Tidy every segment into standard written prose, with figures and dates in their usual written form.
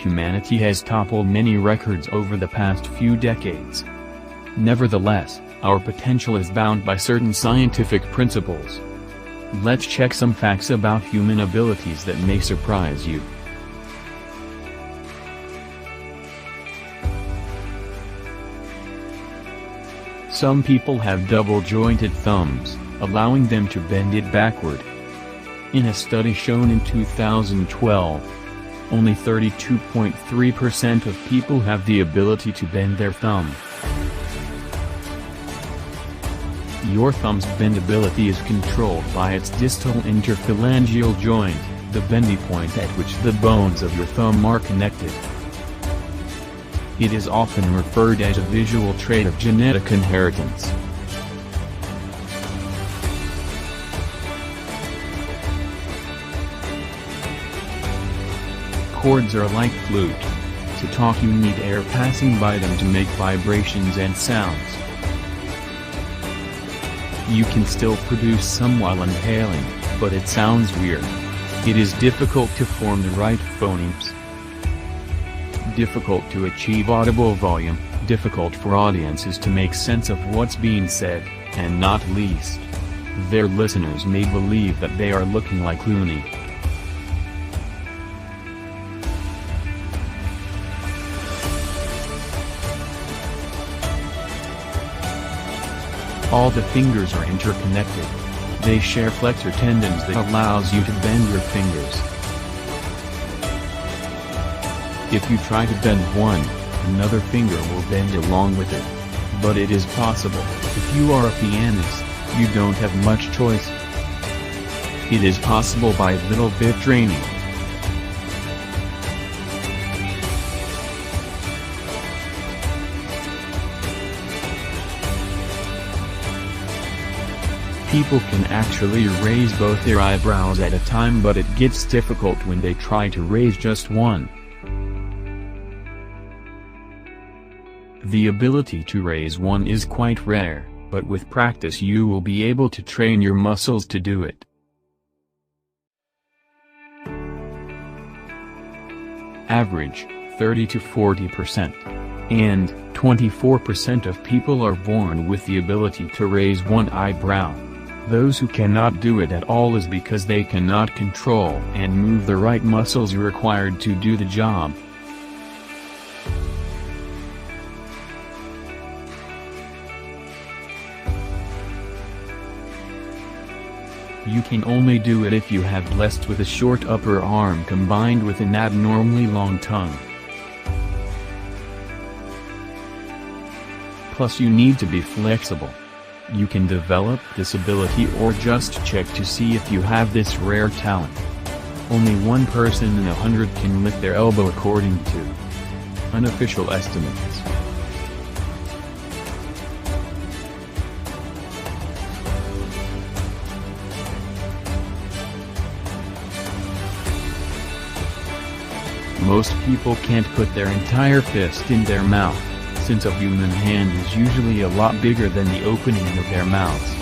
humanity has toppled many records over the past few decades. Nevertheless, our potential is bound by certain scientific principles. Let's check some facts about human abilities that may surprise you. Some people have double-jointed thumbs, allowing them to bend it backward. In a study shown in 2012, only 32.3% of people have the ability to bend their thumb. Your thumb's bendability is controlled by its distal interphalangeal joint, the bendy point at which the bones of your thumb are connected. It is often referred as a visual trait of genetic inheritance. Chords are like flute. To talk you need air passing by them to make vibrations and sounds. You can still produce some while inhaling, but it sounds weird. It is difficult to form the right phonemes. Difficult to achieve audible volume, difficult for audiences to make sense of what's being said, and not least, their listeners may believe that they are looking like loony. All the fingers are interconnected. They share flexor tendons that allows you to bend your fingers. If you try to bend one, another finger will bend along with it. But it is possible. If you are a pianist, you don't have much choice. It is possible by little bit training. People can actually raise both their eyebrows at a time, but it gets difficult when they try to raise just one. The ability to raise one is quite rare, but with practice you will be able to train your muscles to do it. Average, 30 to 40%. And, 24% of people are born with the ability to raise one eyebrow. Those who cannot do it at all is because they cannot control and move the right muscles required to do the job. You can only do it if you have blessed with a short upper arm combined with an abnormally long tongue. Plus you need to be flexible. You can develop this ability or just check to see if you have this rare talent. Only one person in 100 can lift their elbow according to unofficial estimates. Most people can't put their entire fist in their mouth, since a human hand is usually a lot bigger than the opening of their mouths.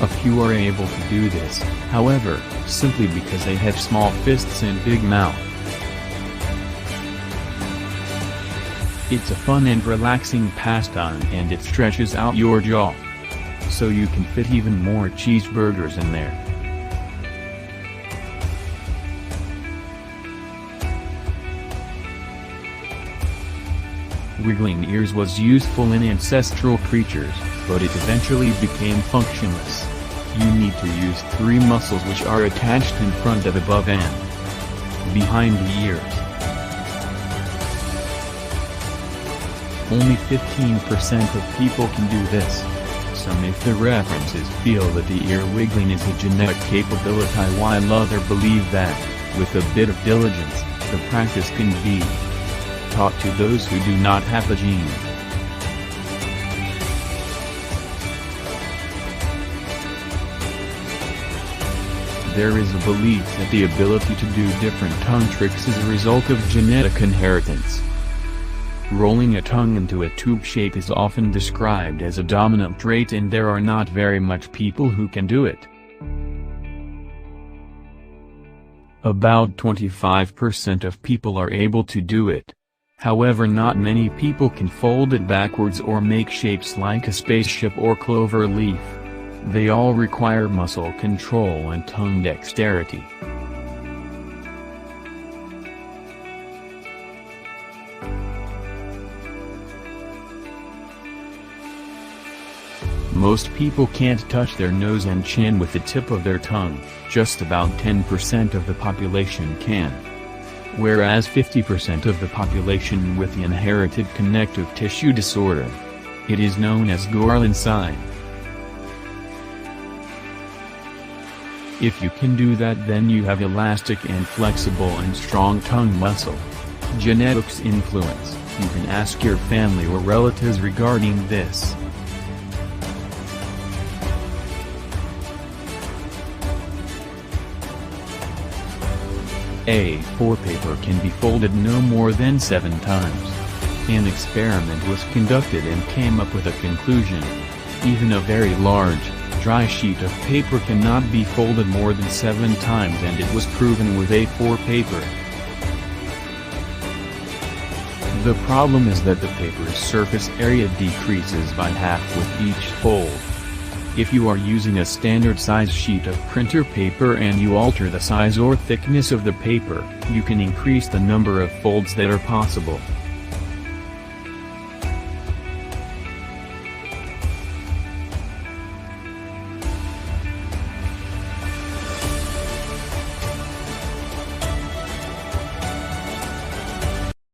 A few are able to do this, however, simply because they have small fists and big mouth. It's a fun and relaxing pastime and it stretches out your jaw. So you can fit even more cheeseburgers in there. Wiggling ears was useful in ancestral creatures, but it eventually became functionless. You need to use 3 muscles which are attached in front of above and behind the ears. Only 15% of people can do this. Some if the references feel that the ear wiggling is a genetic capability, while others believe that, with a bit of diligence, the practice can be taught to those who do not have the gene. There is a belief that the ability to do different tongue tricks is a result of genetic inheritance. Rolling a tongue into a tube shape is often described as a dominant trait, and there are not very much people who can do it. About 25% of people are able to do it. However, not many people can fold it backwards or make shapes like a spaceship or clover leaf. They all require muscle control and tongue dexterity. Most people can't touch their nose and chin with the tip of their tongue, just about 10% of the population can. Whereas 50% of the population with the inherited connective tissue disorder. It is known as Gorlin sign. If you can do that, then you have elastic and flexible and strong tongue muscle. Genetics influence. You can ask your family or relatives regarding this. A4 paper can be folded no more than 7 times. An experiment was conducted and came up with a conclusion. Even a very large, dry sheet of paper cannot be folded more than 7 times, and it was proven with A4 paper. The problem is that the paper's surface area decreases by half with each fold. If you are using a standard size sheet of printer paper and you alter the size or thickness of the paper, you can increase the number of folds that are possible.